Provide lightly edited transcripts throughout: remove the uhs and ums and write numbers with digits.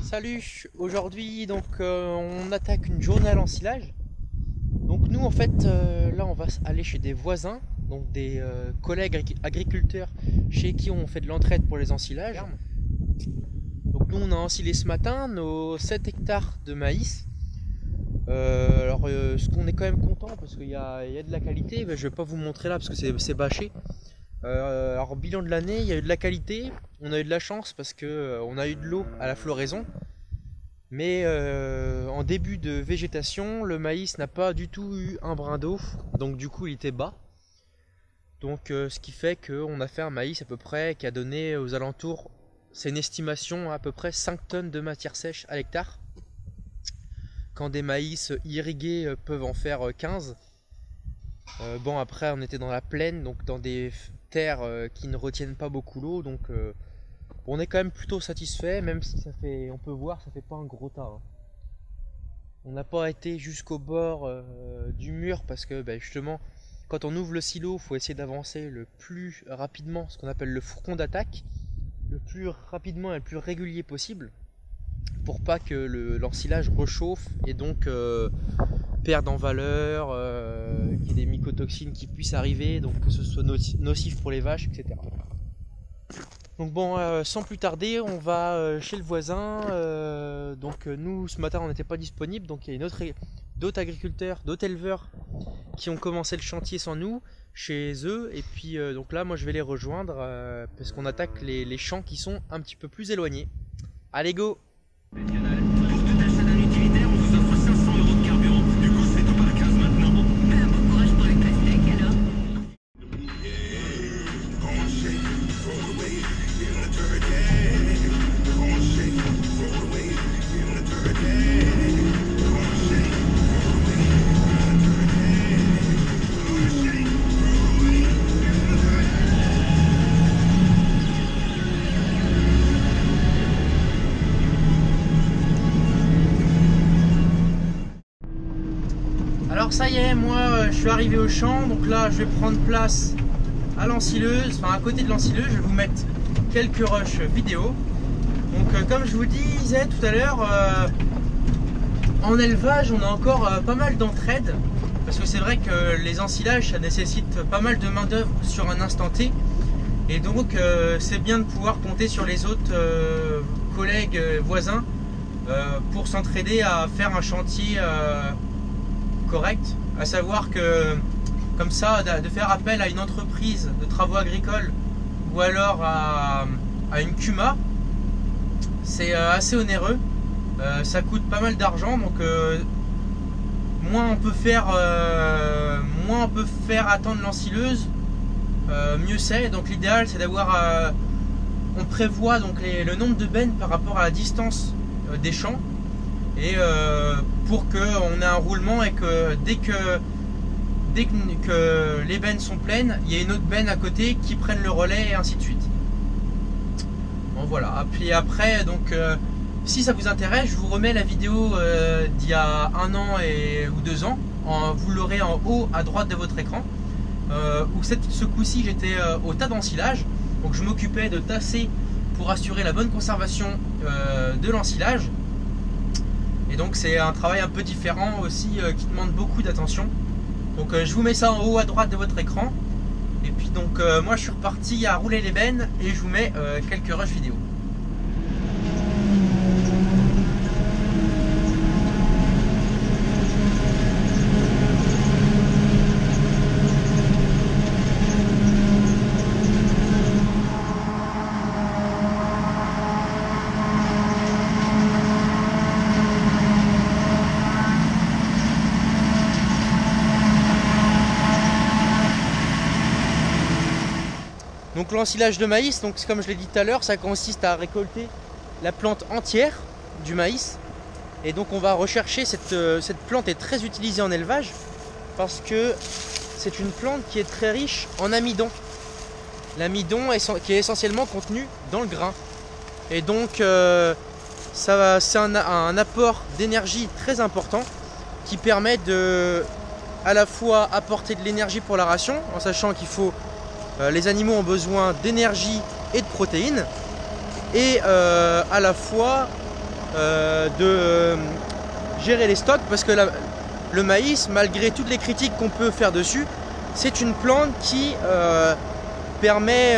Salut, aujourd'hui on attaque une journée à l'ensilage. Donc nous en fait là on va aller chez des voisins, donc des collègues agriculteurs chez qui on fait de l'entraide pour les ensilages. Donc nous on a ensilé ce matin nos 7 hectares de maïs. Ce qu'on est quand même content parce qu'il y a de la qualité, mais je vais pas vous montrer là parce que c'est bâché. Alors bilan de l'année, il y a eu de la qualité, on a eu de la chance parce que on a eu de l'eau à la floraison. Mais en début de végétation, le maïs n'a pas du tout eu un brin d'eau, donc du coup il était bas. Donc ce qui fait qu'on a fait un maïs à peu près qui a donné aux alentours, c'est une estimation à peu près 5 tonnes de matière sèche à l'hectare. Quand des maïs irrigués peuvent en faire 15. Bon après on était dans la plaine, donc dans des terres qui ne retiennent pas beaucoup l'eau, donc on est quand même plutôt satisfait, même si on peut voir, ça fait pas un gros tas, hein. On n'a pas été jusqu'au bord du mur parce que justement, quand on ouvre le silo, il faut essayer d'avancer le plus rapidement, ce qu'on appelle le fourgon d'attaque, le plus rapidement et le plus régulier possible, pour pas que l'ensilage rechauffe et donc perde en valeur, qu'il y ait des mycotoxines qui puissent arriver, donc que ce soit nocif pour les vaches, etc. Donc bon, sans plus tarder, on va chez le voisin. Nous, ce matin, on n'était pas disponible, donc il y a d'autres agriculteurs, d'autres éleveurs qui ont commencé le chantier sans nous, chez eux. Et puis donc là, moi, je vais les rejoindre parce qu'on attaque les champs qui sont un petit peu plus éloignés. Allez, go! Pour tout achat d'un utilitaire, on vous offre 500 € de carburant. Du coup, c'est tout par 15 maintenant. Bon courage pour le pastèque alors. Alors ça y est, moi je suis arrivé au champ, donc là je vais prendre place à l'ensileuse, enfin à côté de l'ensileuse, je vais vous mettre quelques rushs vidéo. Donc comme je vous disais tout à l'heure, en élevage on a encore pas mal d'entraide, parce que c'est vrai que les ensilages ça nécessite pas mal de main d'œuvre sur un instant T, et donc c'est bien de pouvoir compter sur les autres collègues voisins pour s'entraider à faire un chantier correct, à savoir que comme ça de faire appel à une entreprise de travaux agricoles ou alors à une CUMA, c'est assez onéreux, ça coûte pas mal d'argent, donc moins on peut faire attendre l'ensileuse, mieux c'est. Donc l'idéal c'est d'avoir on prévoit donc le nombre de bennes par rapport à la distance des champs, et pour qu'on ait un roulement et que dès que les bennes sont pleines, il y a une autre benne à côté qui prenne le relais et ainsi de suite. Bon voilà, puis après donc si ça vous intéresse, je vous remets la vidéo d'il y a 1 an ou 2 ans, vous l'aurez en haut à droite de votre écran, où ce coup-ci j'étais au tas d'ensilage, donc je m'occupais de tasser pour assurer la bonne conservation de l'ensilage. Et donc c'est un travail un peu différent aussi qui demande beaucoup d'attention. Donc je vous mets ça en haut à droite de votre écran. Et puis donc moi je suis reparti à rouler les bennes et je vous mets quelques rushs vidéo. Donc l'ensilage de maïs, donc comme je l'ai dit tout à l'heure, ça consiste à récolter la plante entière du maïs. Et donc on va rechercher cette plante est très utilisée en élevage parce que c'est une plante qui est très riche en amidon. L'amidon qui est essentiellement contenu dans le grain. Et donc c'est un apport d'énergie très important qui permet de à la fois apporter de l'énergie pour la ration, en sachant qu'il faut les animaux ont besoin d'énergie et de protéines, et à la fois de gérer les stocks, parce que le maïs, malgré toutes les critiques qu'on peut faire dessus, c'est une plante qui permet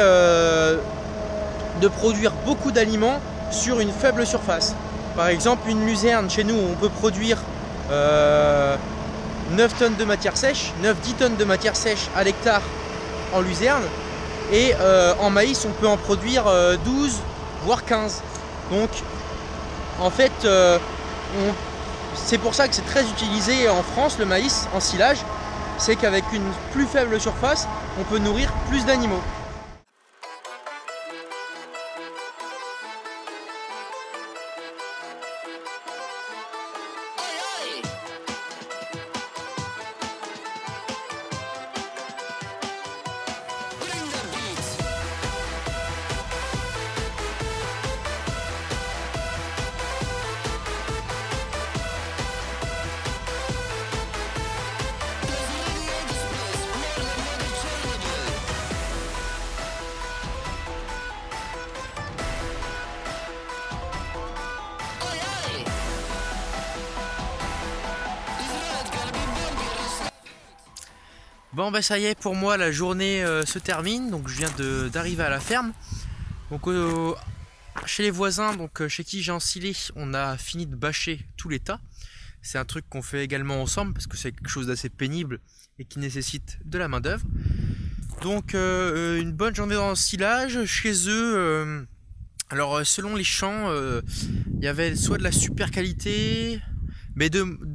de produire beaucoup d'aliments sur une faible surface. Par exemple, une luzerne, chez nous, on peut produire 9 tonnes de matière sèche, 9-10 tonnes de matière sèche à l'hectare en luzerne, et en maïs, on peut en produire 12, voire 15. Donc, en fait, c'est pour ça que c'est très utilisé en France, le maïs, en silage. C'est qu'avec une plus faible surface, on peut nourrir plus d'animaux. Bon bah ça y est, pour moi la journée se termine, donc je viens d'arriver à la ferme. Donc chez les voisins, donc chez qui j'ai ensilé, on a fini de bâcher tout les tas. C'est un truc qu'on fait également ensemble parce que c'est quelque chose d'assez pénible et qui nécessite de la main d'œuvre. Donc une bonne journée d'ensilage chez eux. Alors selon les champs, il y avait soit de la super qualité, mais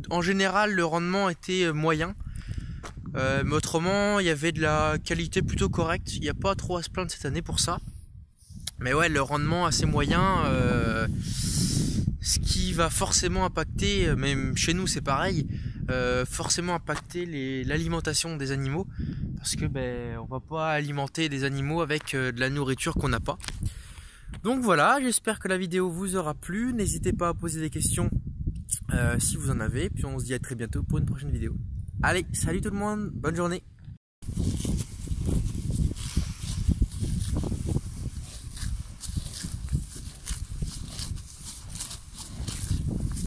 en général le rendement était moyen. Mais autrement, il y avait de la qualité plutôt correcte. Il n'y a pas trop à se plaindre cette année pour ça. Mais ouais, le rendement assez moyen, ce qui va forcément impacter, même chez nous c'est pareil, forcément impacter l'alimentation des animaux. Parce que on va pas alimenter des animaux avec de la nourriture qu'on n'a pas. Donc voilà, j'espère que la vidéo vous aura plu. N'hésitez pas à poser des questions si vous en avez. Puis on se dit à très bientôt pour une prochaine vidéo. Allez, salut tout le monde, bonne journée.